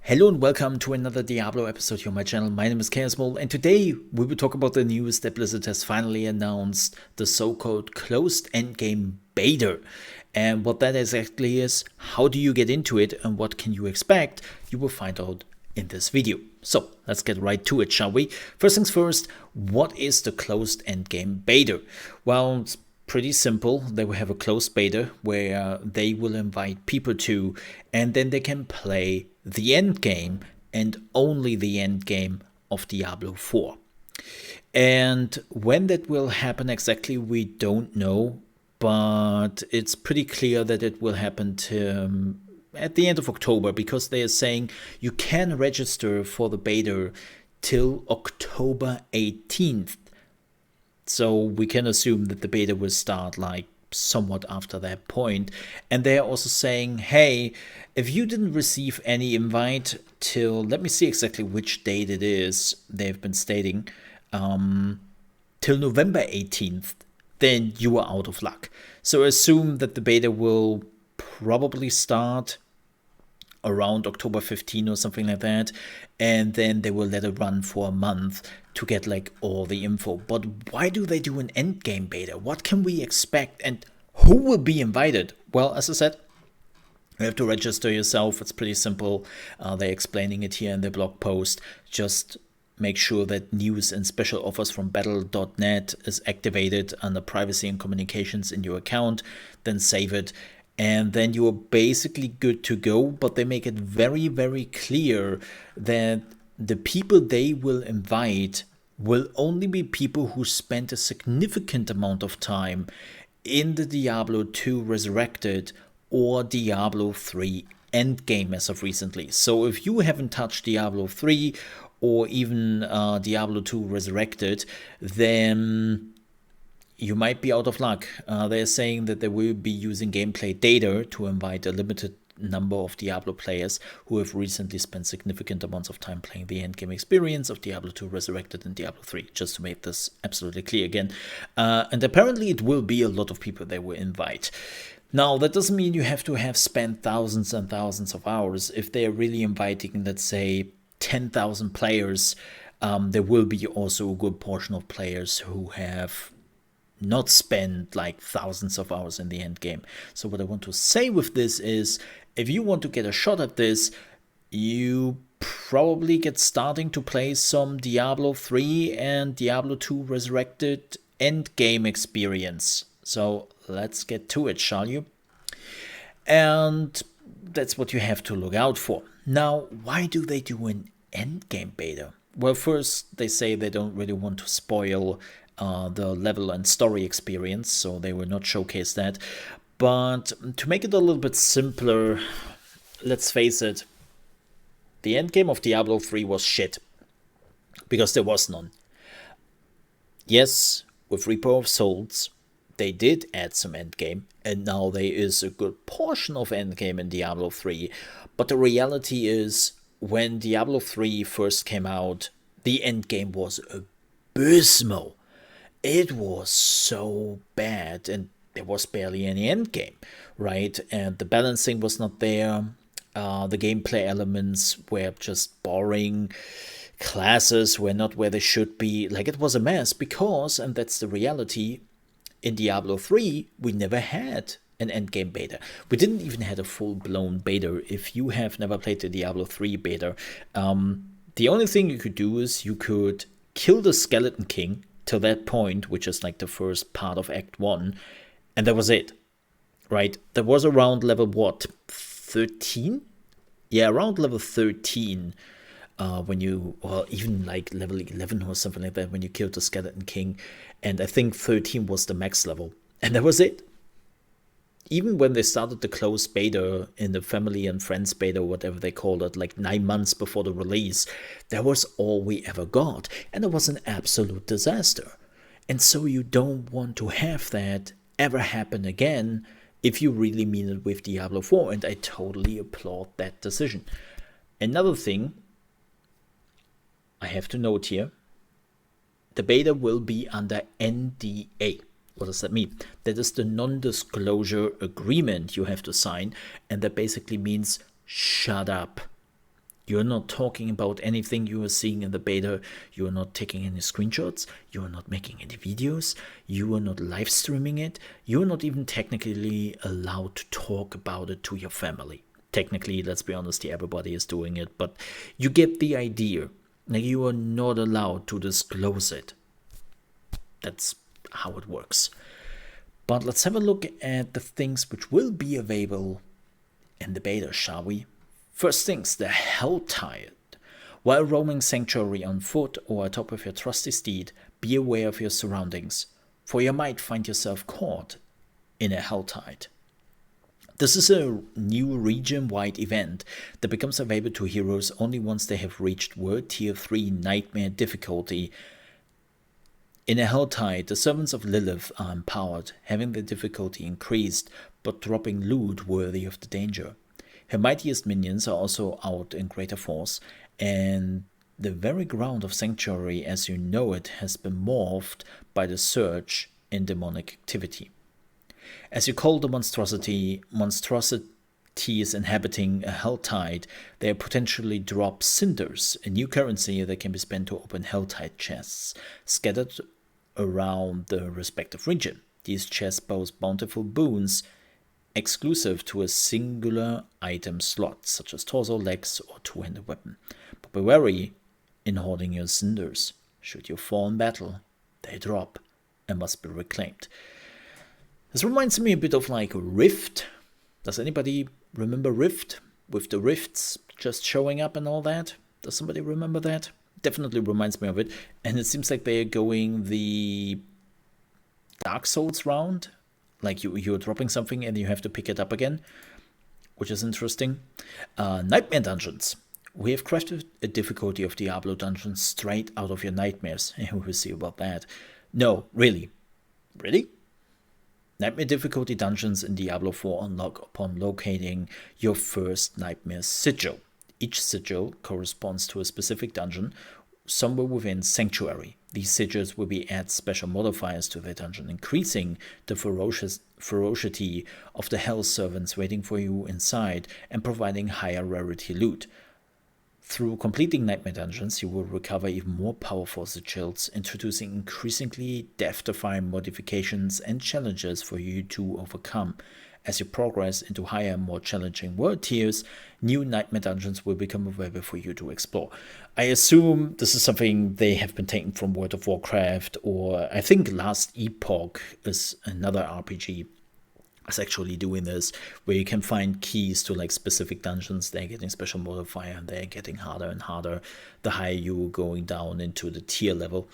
Hello and welcome to another Diablo episode here on my channel. My name is Chaosmole, and today we will talk about the news that Blizzard has finally announced the so-called Closed Endgame Beta. And what that exactly is, how do you get into it, and what can you expect, you will find out in this video. So let's get right to it, shall we? First things first, what is the Closed Endgame Beta? Well, it's pretty simple. They will have a closed beta where they will invite people to, and then they can play the end game and only the end game of Diablo 4. And when that will happen exactly, we don't know, but it's pretty clear that it will happen at the end of October, because they are saying you can register for the beta till October 18th. So we can assume that the beta will start like somewhat after that point. And they're also saying, hey, if you didn't receive any invite till, let me see exactly which date it is, they've been stating, till November 18th, then you are out of luck. So assume that the beta will probably start around October 15 or something like that, and then they will let it run for a month to get like all the info. But why do they do an endgame beta? What can we expect, and who will be invited? Well, as I said, you have to register yourself. It's pretty simple. They're explaining it here in the blog post. Just make sure that news and special offers from battle.net is activated under privacy and communications in your account, then save it, and then you are basically good to go. But they make it very, very clear that the people they will invite will only be people who spent a significant amount of time in the Diablo 2 Resurrected or Diablo 3 Endgame as of recently. So if you haven't touched Diablo 3 or even Diablo 2 Resurrected, then you might be out of luck. They're saying that they will be using gameplay data to invite a limited number of Diablo players who have recently spent significant amounts of time playing the endgame experience of Diablo 2 Resurrected and Diablo 3, just to make this absolutely clear again. And apparently it will be a lot of people they will invite. Now, that doesn't mean you have to have spent thousands and thousands of hours. If they are really inviting, let's say, 10,000 players, there will be also a good portion of players who have not spend like thousands of hours in the end game. So what I want to say with this is, if you want to get a shot at this, you probably get starting to play some Diablo 3 and Diablo 2 Resurrected end game experience. So let's get to it, shall you? And that's what you have to look out for. Now, why do they do an end game beta? Well, first, they say they don't really want to spoil the level and story experience, so they will not showcase that. But to make it a little bit simpler, let's face it, the endgame of Diablo 3 was shit, because there was none. Yes, with Reaper of Souls, they did add some endgame, and now there is a good portion of endgame in Diablo 3. But the reality is, when Diablo 3 first came out, the endgame was abysmal. It was so bad, and there was barely any endgame, right? And the balancing was not there. The gameplay elements were just boring. Classes were not where they should be. Like, it was a mess because, and that's the reality, in Diablo 3, we never had an endgame beta. We didn't even have a full-blown beta. If you have never played the Diablo 3 beta, the only thing you could do is you could kill the Skeleton King till that point, which is like the first part of Act 1, and that was it, right? That was around level, what, 13? Yeah, around level 13, when you, or even like level 11 or something like that, when you killed the Skeleton King, and I think 13 was the max level, and that was it. Even when they started the closed beta in the family and friends beta, whatever they called it, like 9 months before the release, that was all we ever got. And it was an absolute disaster. And so you don't want to have that ever happen again if you really mean it with Diablo 4. And I totally applaud that decision. Another thing I have to note here, the beta will be under NDA. What does that mean? That is the non-disclosure agreement you have to sign, and that basically means shut up. You're not talking about anything you are seeing in the beta. You are not taking any screenshots. You are not making any videos. You are not live streaming it. You are not even technically allowed to talk about it to your family. Technically, let's be honest, everybody is doing it, but you get the idea. Like, you are not allowed to disclose it. That's how it works. But let's have a look at the things which will be available in the beta, shall we? First things, the Helltide. While roaming Sanctuary on foot or atop of your trusty steed, be aware of your surroundings, for you might find yourself caught in a Helltide. This is a new region-wide event that becomes available to heroes only once they have reached World Tier 3 Nightmare difficulty. In a Helltide, the servants of Lilith are empowered, having their difficulty increased, but dropping loot worthy of the danger. Her mightiest minions are also out in greater force, and the very ground of Sanctuary as you know it has been morphed by the surge in demonic activity. As you call the monstrosities inhabiting a Helltide, they potentially drop cinders, a new currency that can be spent to open Helltide chests, scattered around the respective region. These chests boast bountiful boons exclusive to a singular item slot, such as torso, legs, or two-handed weapon. But be wary in hoarding your cinders. Should you fall in battle, they drop and must be reclaimed. This reminds me a bit of like Rift. Does anybody remember Rift? With the rifts just showing up and all that? Does somebody remember that? Definitely reminds me of it. And it seems like they're going the Dark Souls round. Like you're dropping something and you have to pick it up again, which is interesting. Nightmare dungeons. We have crafted a difficulty of Diablo dungeons straight out of your nightmares. We'll see about that. No, really? Really? Nightmare difficulty dungeons in Diablo 4 unlock upon locating your first nightmare sigil. Each sigil corresponds to a specific dungeon somewhere within Sanctuary. These sigils will be add special modifiers to their dungeon, increasing the ferocity of the hell servants waiting for you inside and providing higher rarity loot. Through completing Nightmare dungeons, you will recover even more powerful sigils, introducing increasingly death-defying modifications and challenges for you to overcome. As you progress into higher, more challenging world tiers, new Nightmare dungeons will become available for you to explore. I assume this is something they have been taken from World of Warcraft, or I think Last Epoch is another RPG is actually doing this, where you can find keys to like specific dungeons. They're getting special modifier and they're getting harder and harder the higher you're going down into the tier level.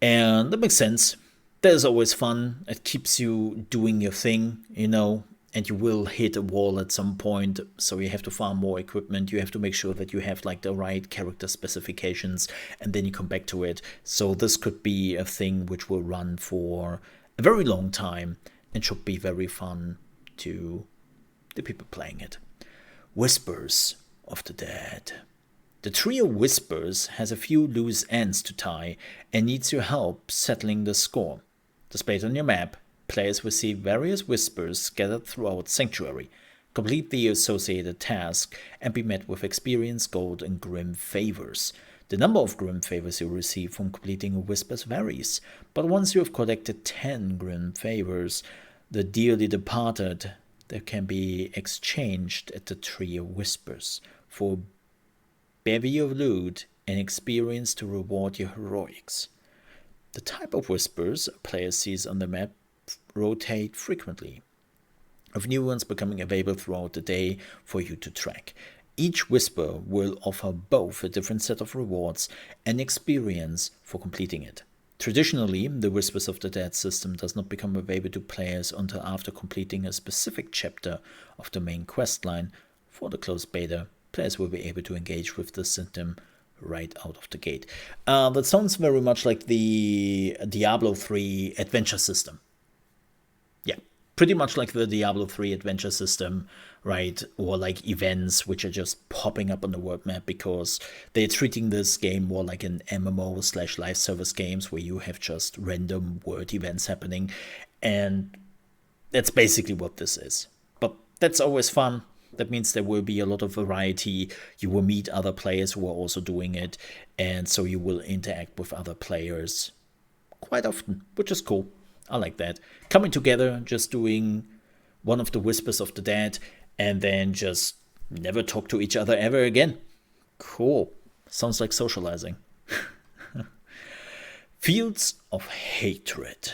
And that makes sense. That is always fun. It keeps you doing your thing, you know, and you will hit a wall at some point, so you have to farm more equipment. You have to make sure that you have like the right character specifications, and then you come back to it. So this could be a thing which will run for a very long time and should be very fun to the people playing it. Whispers of the Dead. The trio Whispers has a few loose ends to tie and needs your help settling the score. Displayed on your map, players will see various whispers scattered throughout Sanctuary. Complete the associated task and be met with experience, gold, and grim favors. The number of grim favors you receive from completing a whispers varies, but once you have collected 10 grim favors, the dearly departed, they can be exchanged at the trio Whispers for a bevy of loot and experience to reward your heroics. The type of whispers a player sees on the map rotate frequently, with new ones becoming available throughout the day for you to track. Each whisper will offer both a different set of rewards and experience for completing it. Traditionally, the Whispers of the Dead system does not become available to players until after completing a specific chapter of the main questline. For the closed beta, players will be able to engage with the system right out of the gate. That sounds very much like the Diablo 3 adventure system. Yeah, pretty much like the Diablo 3 adventure system, right? Or like events which are just popping up on the world map, because they're treating this game more like an MMO / live service games where you have just random world events happening. And that's basically what this is. But that's always fun. That means there will be a lot of variety. You will meet other players who are also doing it, and so you will interact with other players quite often, which is cool. I like that. Coming together, just doing one of the Whispers of the Dead, and then just never talk to each other ever again. Cool. Sounds like socializing. Fields of Hatred.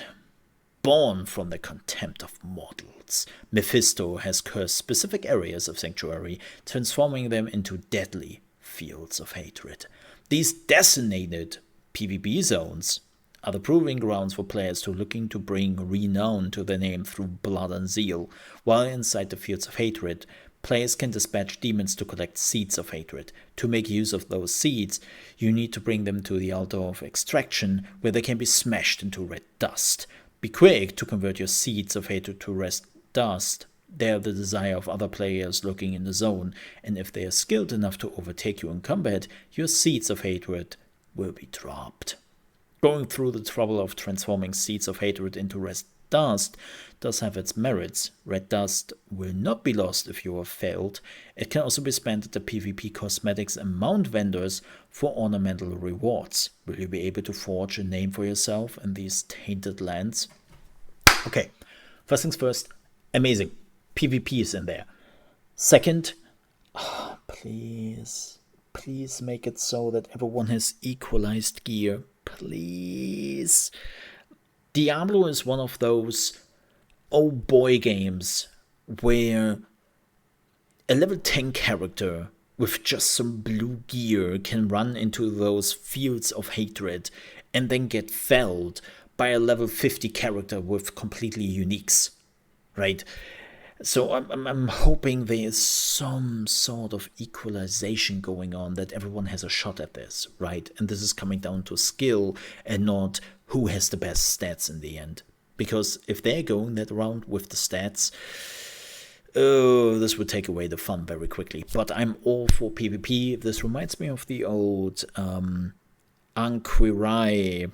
Born from the contempt of mortals, Mephisto has cursed specific areas of Sanctuary, transforming them into deadly fields of hatred. These designated PvP zones are the proving grounds for players who are looking to bring renown to their name through blood and zeal. While inside the fields of hatred, players can dispatch demons to collect seeds of hatred. To make use of those seeds, you need to bring them to the altar of extraction, where they can be smashed into red dust. Be quick to convert your seeds of hatred to red dust. They are the desire of other players lurking in the zone, and if they are skilled enough to overtake you in combat, your seeds of hatred will be dropped. Going through the trouble of transforming seeds of hatred into red dust does have its merits. Red dust will not be lost if you have failed. It can also be spent at the PvP cosmetics and mount vendors for ornamental rewards. Will you be able to forge a name for yourself in these tainted lands? Okay, first things first, amazing. PvP is in there. Second, please make it so that everyone has equalized gear. Please. Diablo is one of those oh boy games where a level 10 character with just some blue gear can run into those fields of hatred and then get felled by a level 50 character with completely uniques, right? So I'm hoping there is some sort of equalization going on, that everyone has a shot at this, right? And this is coming down to skill and not who has the best stats in the end. Because if they're going that round with the stats, oh, this would take away the fun very quickly. But I'm all for PvP. This reminds me of the old Anquirai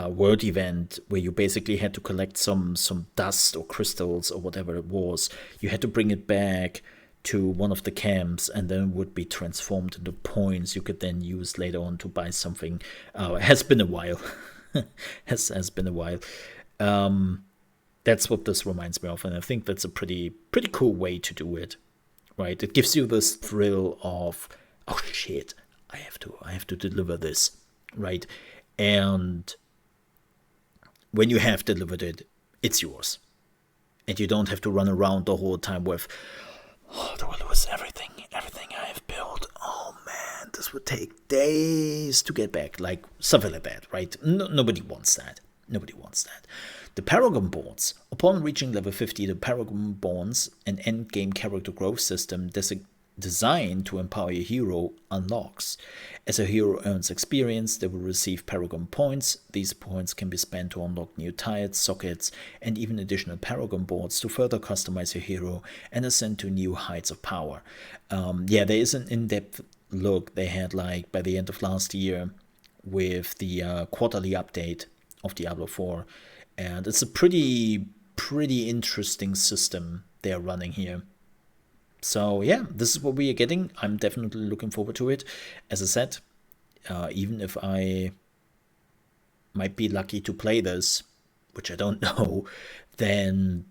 world event, where you basically had to collect some dust or crystals or whatever it was. You had to bring it back to one of the camps, and then it would be transformed into points you could then use later on to buy something. It has been a while. has been a while. That's what this reminds me of, and I think that's a pretty cool way to do it, right? It gives you this thrill of, oh shit, I have to deliver this, right? And when you have delivered it, it's yours. And you don't have to run around the whole time with, oh, do I lose everything I have built? Oh man, this would take days to get back. Like, something like that, right? Nobody wants that. Nobody wants that. The Paragon Boards. Upon reaching level 50, the Paragon Boards, an endgame character growth system designed to empower your hero, unlocks. As a hero earns experience, they will receive Paragon points. These points can be spent to unlock new tiles, sockets, and even additional Paragon boards to further customize your hero and ascend to new heights of power. Yeah, there is an in-depth look they had, like, by the end of last year with the quarterly update of Diablo 4, and it's a pretty interesting system they're running here. So yeah, this is what we are getting. I'm definitely looking forward to it. As I said, even if I might be lucky to play this, which I don't know, then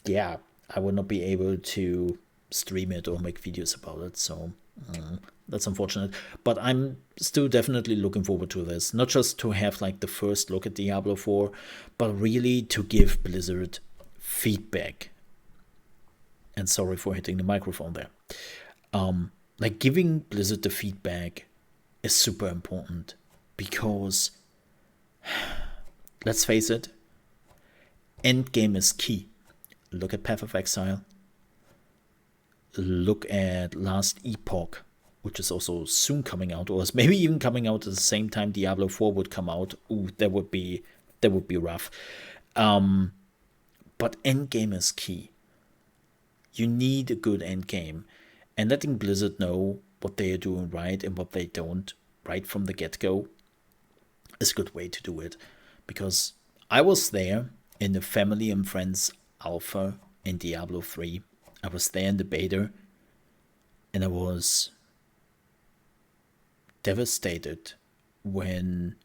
yeah, I will not be able to stream it or make videos about it. So that's unfortunate. But I'm still definitely looking forward to this. Not just to have like the first look at Diablo 4, but really to give Blizzard feedback. And sorry for hitting the microphone there. Like, giving Blizzard the feedback is super important, because let's face it, endgame is key. Look at Path of Exile. Look at Last Epoch, which is also soon coming out, or is maybe even coming out at the same time Diablo 4 would come out. Ooh, that would be rough. But endgame is key. You need a good endgame, and letting Blizzard know what they are doing right and what they don't right from the get-go is a good way to do it. Because I was there in the Family and Friends Alpha in Diablo 3. I was there in the beta, and I was devastated when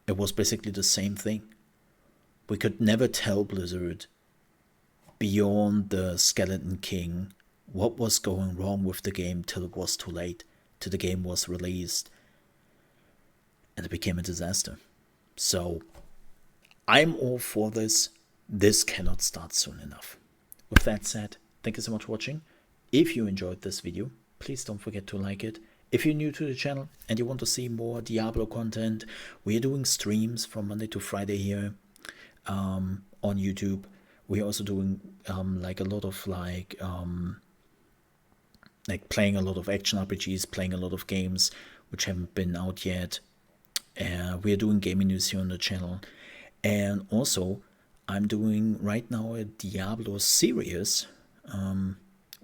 it was basically the same thing. We could never tell Blizzard beyond the Skeleton King what was going wrong with the game till it was too late, till the game was released, and it became a disaster. So I'm all for this. This cannot start soon enough. With that said, thank you so much for watching. If you enjoyed this video, please don't forget to like it. If you're new to the channel and you want to see more Diablo content, we're doing streams from Monday to Friday here on YouTube. We're also doing like a lot of like playing a lot of action RPGs, playing a lot of games which haven't been out yet. We're doing gaming news here on the channel, and also I'm doing right now a Diablo series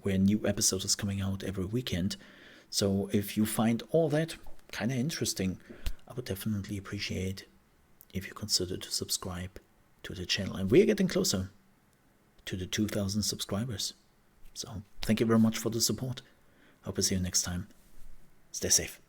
where new episodes is coming out every weekend. So if you find all that kind of interesting, I would definitely appreciate if you consider to subscribe to the channel. And we're getting closer to the 2,000 subscribers. So thank you very much for the support. Hope to see you next time. Stay safe.